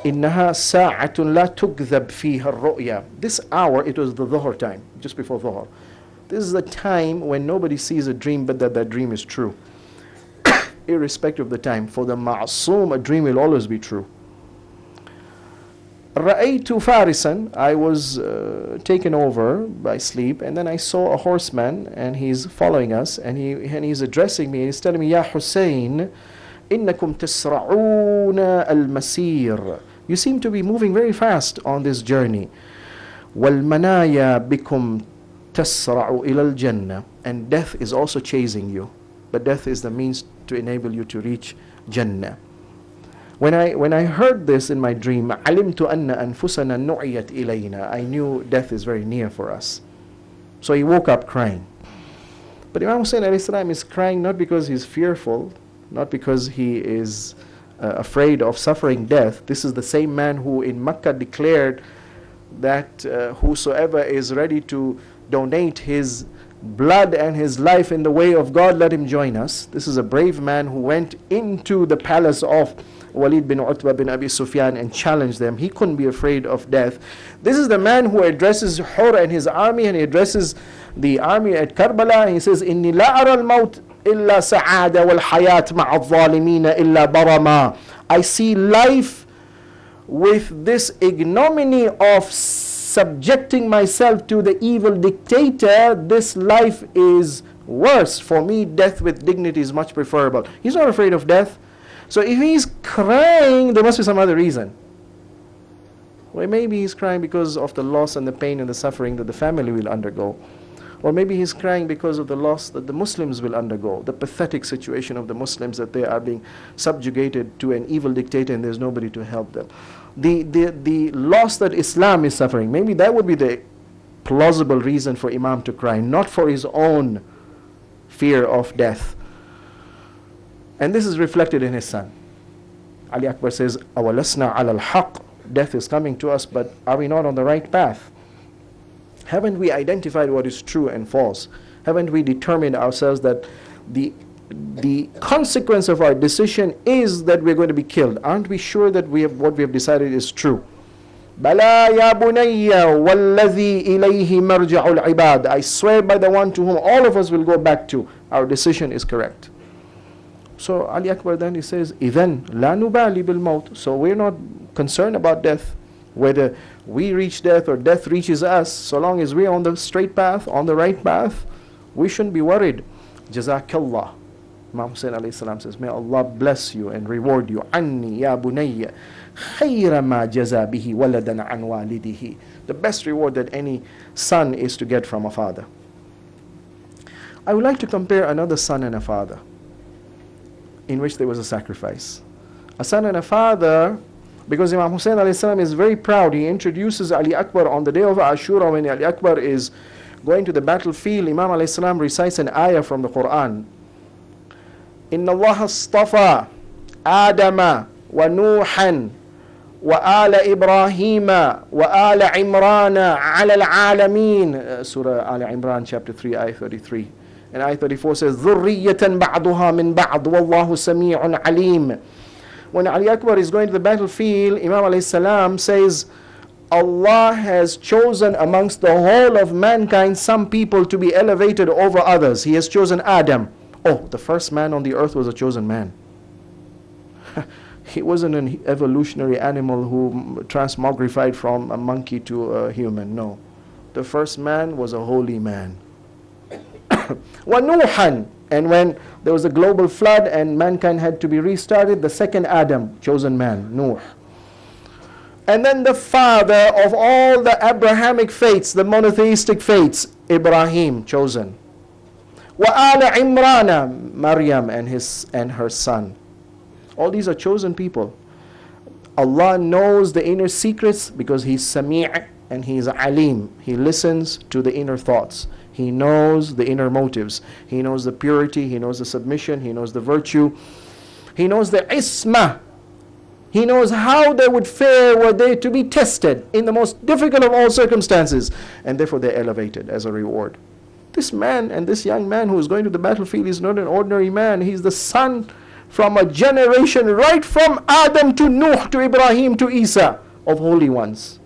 S2: إنها ساعة لا تكذب فيها الرؤيا. This hour, it was the dhuhr time, just before dhuhr. This is the time when nobody sees a dream but that dream is true. Irrespective of the time. For the ma'soom, a dream will always be true. رأيت فارسا, I was taken over by sleep, and then I saw a horseman, and he's following us, and he's addressing me, and he's telling me, Ya Hussain, إنكم تسرعون المسير. You seem to be moving very fast on this journey. وَالْمَنَايَا بِكُمْ تَسْرَعُ إِلَى الْجَنَّةِ. And death is also chasing you. But death is the means to enable you to reach Jannah. When I heard this in my dream, عَلِمْتُ أَنَّ أَنفُسَنَا نُعِيَتْ إِلَيْنَا. I knew death is very near for us. So he woke up crying. But Imam Hussain is crying not because he's fearful, not because he is afraid of suffering death. This is the same man who in Makkah declared that whosoever is ready to donate his blood and his life in the way of God, let him join us. This is a brave man who went into the palace of Walid bin Utbah bin Abi Sufyan and challenged them. He couldn't be afraid of death. This is the man who addresses Hur and his army, and he addresses the army at Karbala, and he says, إِنِّي لَا أَرَى الْمَوْتِ إِلَّا سَعَادَ وَالْحَيَاةِ مَعَ الظَّالِمِينَ إِلَّا بَرَمًا. I see life with this ignominy of subjecting myself to the evil dictator. This life is worse. For me, death with dignity is much preferable. He's not afraid of death. So if he's crying, there must be some other reason. Well, maybe he's crying because of the loss and the pain and the suffering that the family will undergo. Or maybe he's crying because of the loss that the Muslims will undergo, the pathetic situation of the Muslims, that they are being subjugated to an evil dictator and there's nobody to help them. The loss that Islam is suffering, maybe that would be the plausible reason for Imam to cry, not for his own fear of death. And this is reflected in his son. Ali Akbar says, أَوَلَسْنَا عَلَى الْحَقِّ. Death is coming to us, but are we not on the right path? Haven't we identified what is true and false? Haven't we determined ourselves that the consequence of our decision is that we're going to be killed? Aren't we sure that what we have decided is true? بَلَا يَا بُنَيَّ وَالَّذِي إِلَيْهِ مَرْجَعُ الْعِبَادِ. I swear by the one to whom all of us will go back to. Our decision is correct. So Ali Akbar then he says, إِذَنْ لَا نُبَالِ بِالْمَوْتِ. So we're not concerned about death. Whether we reach death or death reaches us, so long as we're on the straight path, on the right path, we shouldn't be worried. Jazakallah. Imam Hussain alayhi salam says, may Allah bless you and reward you. Anni ya bunayya khayra ma jaza bihi waladan an walidihi. The best reward that any son is to get from a father. I would like to compare another son and a father in which there was a sacrifice. A son and a father, because Imam Hussain alayhi salam is very proud. He introduces Ali Akbar on the day of Ashura. When Ali Akbar is going to the battlefield, Imam alayhi salam recites an ayah from the Quran. Inna Allah astafa Adama wa Nuhan wa ala Ibrahima wa ala Imrana ala al-alameen. Surah Al Imran chapter 3 ayah 33. And ayah 34 says, ذُرِّيَّةً بَعْضُهَا مِنْ بَعْضُ وَاللَّهُ سَمِيعٌ عَلِيمٌ. When Ali Akbar is going to the battlefield, Imam alayhi salam says, Allah has chosen amongst the whole of mankind some people to be elevated over others. He has chosen Adam. Oh, the first man on the earth was a chosen man. He wasn't an evolutionary animal who transmogrified from a monkey to a human. No. The first man was a holy man. وَنُوحًا. And when there was a global flood and mankind had to be restarted, the second Adam, chosen man, Nuh. And then the father of all the Abrahamic faiths, the monotheistic faiths, Ibrahim, chosen. وَآلَ عِمْرَانَ. Maryam and her son. All these are chosen people. Allah knows the inner secrets because He's Sami' and He's Alim. He listens to the inner thoughts. He knows the inner motives. He knows the purity. He knows the submission. He knows the virtue. He knows the isma. He knows how they would fare were they to be tested in the most difficult of all circumstances. And therefore they're elevated as a reward. This man and this young man who is going to the battlefield is not an ordinary man. He's the son from a generation right from Adam to Nuh to Ibrahim to Isa of holy ones.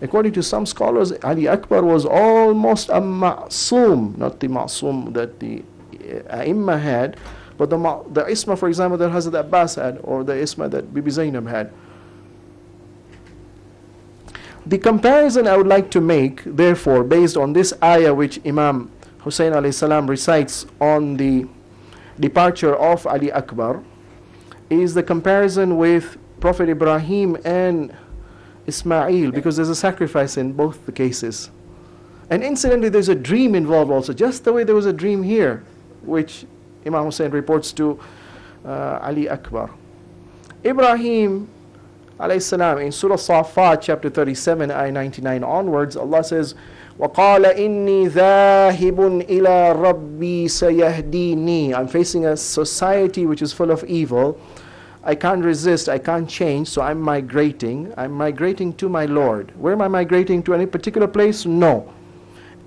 S2: According to some scholars, Ali Akbar was almost a ma'soom, not the ma'soom that the Aimma had, but the isma, for example, that Hazrat Abbas had, or the isma that Bibi Zainab had. The comparison I would like to make, therefore, based on this ayah which Imam Hussain alayhi salam recites on the departure of Ali Akbar, is the comparison with Prophet Ibrahim and Ismail, because there's a sacrifice in both the cases. And incidentally, there's a dream involved also, just the way there was a dream here, which Imam Hussain reports to Ali Akbar. Ibrahim alayhi salam, in Surah Safat chapter 37 ayah 99 onwards, Allah says, وَقَالَ إِنِّي ذَاهِبٌ إِلَىٰ رَبِّي سَيَهْدِينِي. I'm facing a society which is full of evil. I can't resist, I can't change, so I'm migrating. I'm migrating to my Lord. Where am I migrating to? Any particular place? No.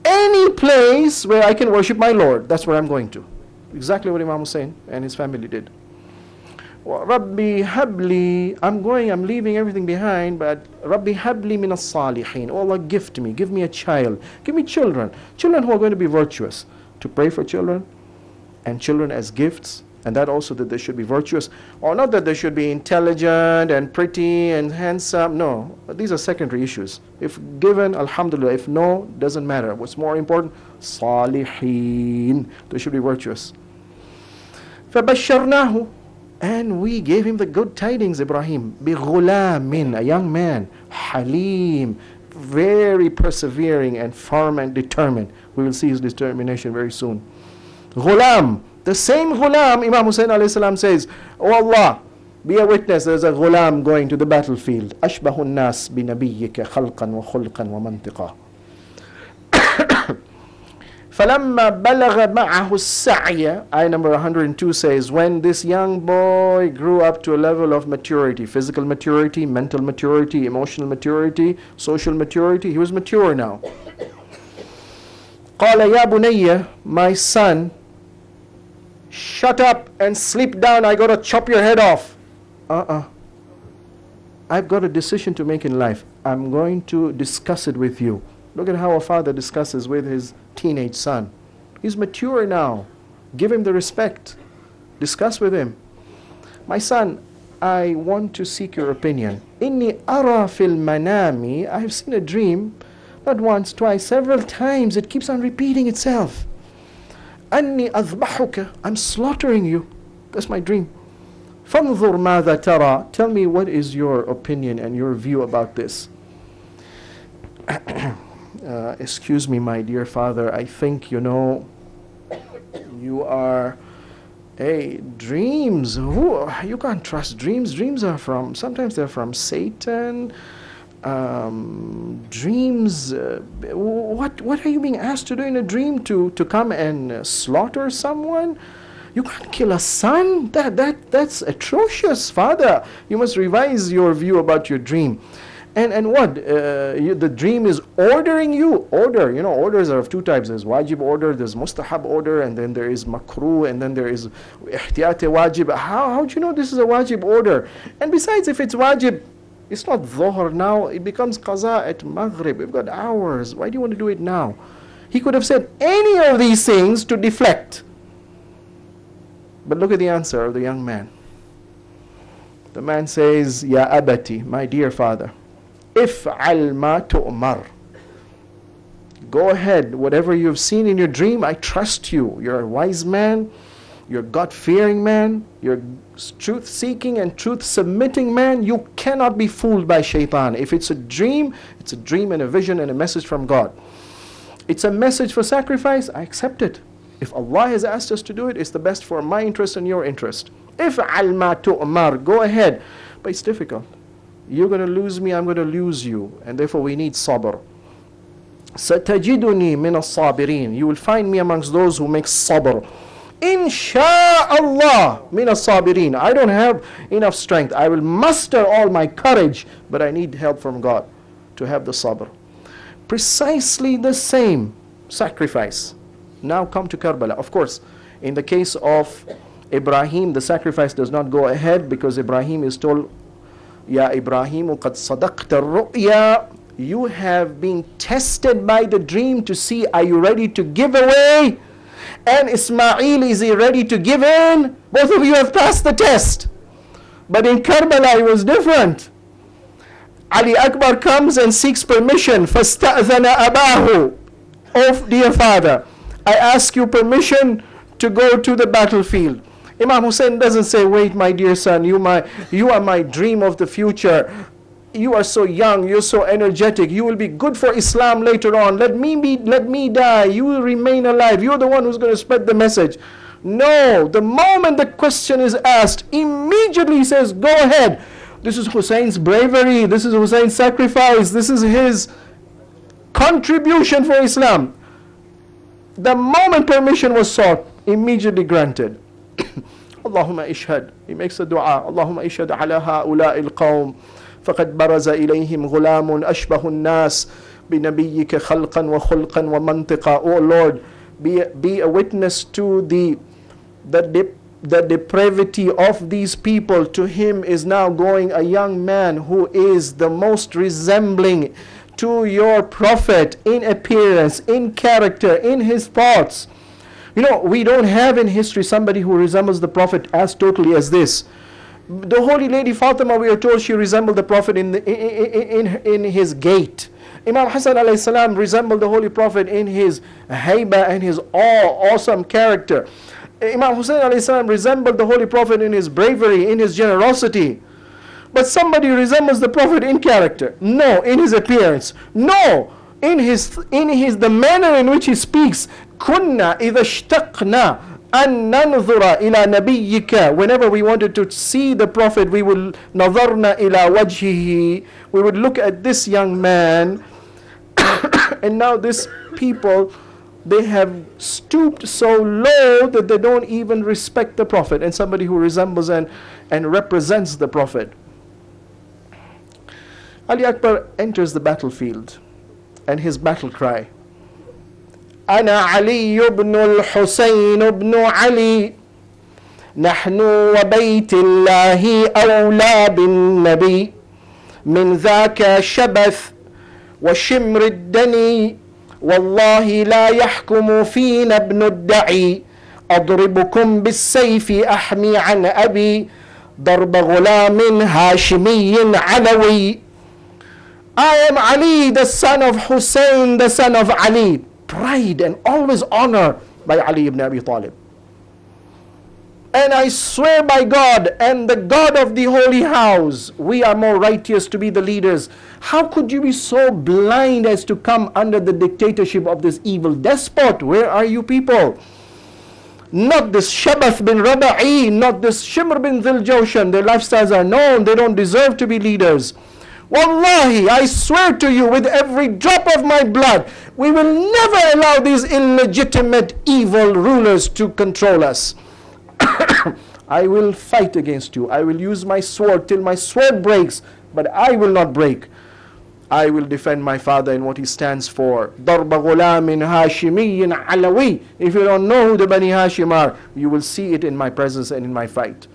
S2: Any place where I can worship my Lord, that's where I'm going to. Exactly what Imam Hussain and his family did. Rabbi habli, I'm leaving everything behind, but Rabbi habli min as-salihin. Oh Allah, gift me, give me a child, give me children who are going to be virtuous. To pray for children, and children as gifts, and that also that they should be virtuous, or not that they should be intelligent and pretty and handsome. No, these are secondary issues. If given, alhamdulillah. If no, doesn't matter. What's more important? Salihin. They should be virtuous. فَبَشَّرْنَاهُ, and we gave him the good tidings, Ibrahim. بِغُلَامٍ, a young man. Halim, very persevering and firm and determined. We will see his determination very soon. Ghulam, the same ghulam, Imam Hussain alayhi salam says, oh Allah, be a witness, there's a ghulam going to the battlefield. أَشْبَهُ النَّاسِ بِنَبِيِّكَ خَلْقًا وَخُلْقًا وَمَنْطِقًا. فَلَمَّا بَلَغَ مَعَهُ السَّعْيَ, ayah number 102 says, when this young boy grew up to a level of maturity, physical maturity, mental maturity, emotional maturity, social maturity, he was mature now. قَالَ يَا بُنَيَّ, my son, shut up and sleep down, I got to chop your head off. I've got a decision to make in life. I'm going to discuss it with you. Look at how a father discusses with his teenage son. He's mature now. Give him the respect. Discuss with him. My son, I want to seek your opinion. Inni ara fil manami, I have seen a dream, not once, twice, several times. It keeps on repeating itself. Anni azbahuka, I'm slaughtering you. That's my dream. Fanzur madha tara, tell me what is your opinion and your view about this. Excuse me, my dear father, I think, you are, dreams, you can't trust dreams. Dreams are sometimes they're from Satan. Dreams, what are you being asked to do in a dream? To come and slaughter someone? You can't kill a son? That's atrocious, father. You must revise your view about your dream. And what? The dream is ordering you. Order, orders are of two types. There's wajib order, there's mustahab order, and then there is makruh, and then there is ihtiyat wajib. How do you know this is a wajib order? And besides, if it's wajib, it's not dhuhr now, it becomes qaza at maghrib. We've got hours. Why do you want to do it now? He could have said any of these things to deflect. But look at the answer of the young man. The man says, Ya abati, my dear father, if'al ma tu'mar. Go ahead, whatever you've seen in your dream, I trust you. You're a wise man, you're a God-fearing man, you're a truth-seeking and truth-submitting man. You cannot be fooled by shaitan. If it's a dream and a vision and a message from God. It's a message for sacrifice, I accept it. If Allah has asked us to do it, it's the best for my interest and your interest. If'al ma tu'mar, go ahead. But it's difficult. You're going to lose me, I'm going to lose you. And therefore we need sabr. Satajiduni min as-sabirin. You will find me amongst those who make sabr. Insha'Allah min as-sabirin. I don't have enough strength. I will muster all my courage, but I need help from God to have the sabr. Precisely the same sacrifice. Now come to Karbala. Of course, in the case of Ibrahim, the sacrifice does not go ahead because Ibrahim is told, Ya Ibrahim, qad sadaqta ru'ya, you have been tested by the dream to see, are you ready to give away? And Ismail, is he ready to give in? Both of you have passed the test. But in Karbala it was different. Ali Akbar comes and seeks permission. فَاسْتَأْذَنَ أَبَاهُ, oh dear father, I ask you permission to go to the battlefield. Imam Hussain doesn't say, wait my dear son, you are my dream of the future. You are so young, you're so energetic, you will be good for Islam later on. Let me die, you will remain alive. You're the one who's going to spread the message. No, the moment the question is asked, immediately he says, go ahead. This is Hussein's bravery, this is Hussein's sacrifice, this is his contribution for Islam. The moment permission was sought, immediately granted. Allahumma ishhad. He makes a dua. Allahumma ishhad ala ha'ula'i al-qawm. فَقَدْ بَرَزَ إِلَيْهِمْ غُلَامٌ أَشْبَهُ النَّاسِ بِنَبِيِّكَ خَلْقًا وَخُلْقًا وَمَنْطِقًا. Oh Lord, be a witness to the depravity of these people. To him is now going a young man who is the most resembling to your prophet in appearance, in character, in his thoughts. You know, we don't have in history somebody who resembles the prophet as totally as this. The holy lady Fatima, we are told she resembled the prophet in his gait. Imam Hassan alayhi salam resembled the holy prophet in his haiba and his awesome character. Imam Hussain alayhi salam resembled the holy prophet in his bravery, in his generosity. But somebody resembles the prophet in character? No. In his appearance? No. In the manner in which he speaks. Kunna idha ishtaqna an nanzura ila nabiyyika. Whenever we wanted to see the prophet, we would nazarna ila wajhihi. We would look at this young man. And now this people, they have stooped so low that they don't even respect the prophet and somebody who resembles and represents the prophet. Ali Akbar enters the battlefield and his battle cry, أنا علي بن الحسين بن علي نحن وبيت الله أولى بالنبي من ذاك شبث وشمر الدني والله لا يحكم فينا ابن الدعي أضربكم بالسيف أحمي عن أبي ضرب غلام هاشمي علوي. I am Ali, the son of Hussein, the son of Ali. Pride and always honor by Ali ibn Abi Talib. And I swear by God and the God of the holy house, we are more righteous to be the leaders. How could you be so blind as to come under the dictatorship of this evil despot? Where are you people? Not this Shabath bin Raba'i, not this Shimr bin Dhil Jawshan. Their lifestyles are known. They don't deserve to be leaders. Wallahi, I swear to you with every drop of my blood, we will never allow these illegitimate evil rulers to control us. I will fight against you. I will use my sword till my sword breaks, but I will not break. I will defend my father and what he stands for. ضرب غلام هاشمي علوي. If you don't know who the Bani Hashim are, you will see it in my presence and in my fight.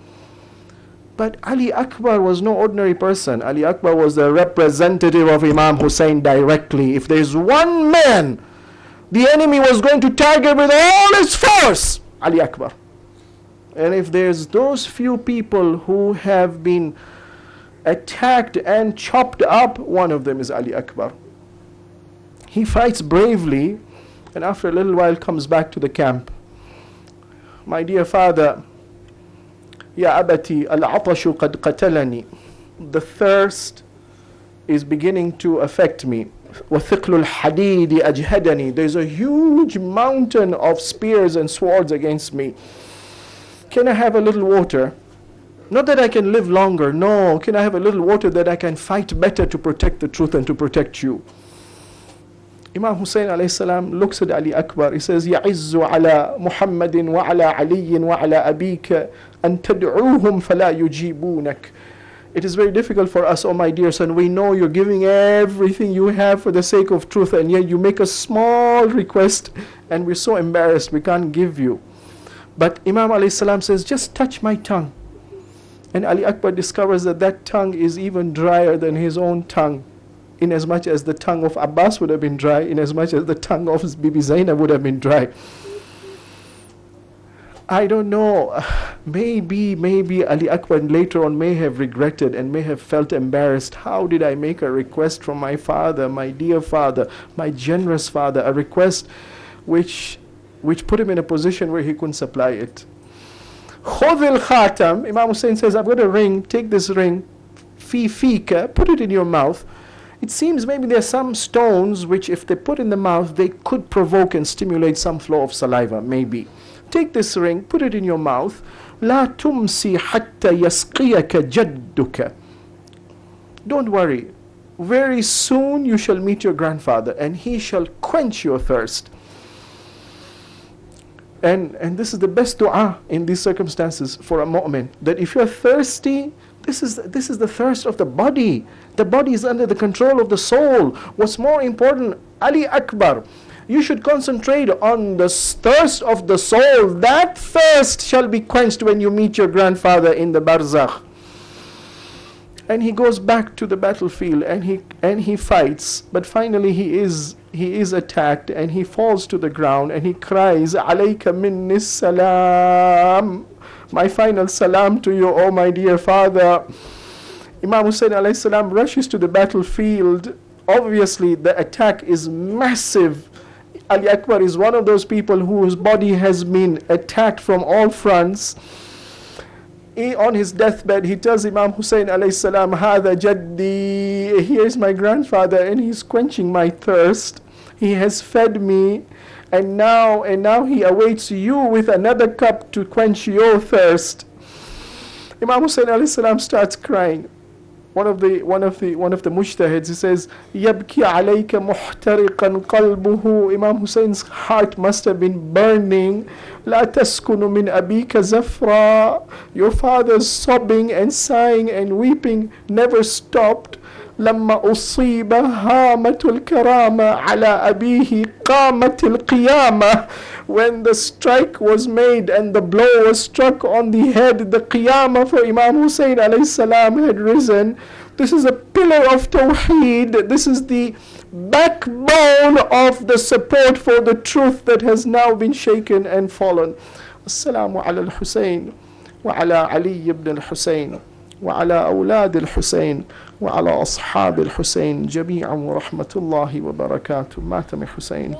S2: But Ali Akbar was no ordinary person. Ali Akbar was the representative of Imam Hussain directly. If there's one man the enemy was going to target with all its force, Ali Akbar. And if there's those few people who have been attacked and chopped up, one of them is Ali Akbar. He fights bravely and after a little while comes back to the camp. My dear father, Ya abati al-atashu qad qatalani. The thirst is beginning to affect me. وَثِقْلُ الْحَدِيدِ أَجْهَدَنِي. There's a huge mountain of spears and swords against me. Can I have a little water? Not that I can live longer. No, can I have a little water that I can fight better to protect the truth and to protect you? Imam Hussain alayhi salam looks at Ali Akbar. He says, يَعِزُّ عَلَى مُحَمَّدٍ وَعَلَى عَلِيٍّ وَعَلَى أَبِيكَ أَن تَدْعُوهُمْ فَلَا يُجِيبُونَكَ. It is very difficult for us, oh my dear son. We know you're giving everything you have for the sake of truth, and yet you make a small request and we're so embarrassed we can't give you. But Imam alayhi salam says, just touch my tongue. And Ali Akbar discovers that that tongue is even drier than his own tongue, in as much as the tongue of Abbas would have been dry, in as much as the tongue of Bibi Zainab would have been dry. I don't know, maybe Ali Akbar later on may have regretted and may have felt embarrassed. How did I make a request from my father, my dear father, my generous father, a request which put him in a position where he couldn't supply it? Khudh al-khatam, Imam Hussain says, I've got a ring, take this ring, fi fika, put it in your mouth. It seems maybe there are some stones which if they put in the mouth, they could provoke and stimulate some flow of saliva, maybe. Take this ring, put it in your mouth. La tumsi hatta yasqiyaka jadduka. Don't worry, very soon you shall meet your grandfather and he shall quench your thirst. And this is the best dua in these circumstances for a mu'min, that if you're thirsty, this is the thirst of the body. The body is under the control of the soul. What's more important, Ali Akbar, you should concentrate on the thirst of the soul. That thirst shall be quenched when you meet your grandfather in the barzakh. And he goes back to the battlefield and he fights, but finally he is attacked and he falls to the ground and he cries, Alayka minni salam. My final salam to you, oh my dear father. Imam Hussain alayhi salam rushes to the battlefield. Obviously the attack is massive. Ali Akbar is one of those people whose body has been attacked from all fronts. On his deathbed, he tells Imam Hussain alayhi salam, Hada jaddi, here is my grandfather and he's quenching my thirst. He has fed me and now he awaits you with another cup to quench your thirst. Imam Hussain alayhi salam starts crying. One of the mujtahids, he says, Yabki alayka muhtariqan qalbuhu. Imam Hussein's heart must have been burning. La taskunu min abika zafra. Your father's sobbing and sighing and weeping never stopped. لما أصيب هامة الكرامة على أبيه قامت القيامة. When the strike was made and the blow was struck on the head, the qiyamah for Imam Hussain alayhi salam had risen. This is a pillar of Tawheed. This is the backbone of the support for the truth that has now been shaken and fallen. Assalamu ala al-Hussain wa ala Ali ibn al-Hussain wa ala awlad al-Hussain wa ala ashab al-Hussain jami'an wa rahmatullahi wa barakatuh. Matami Hussain.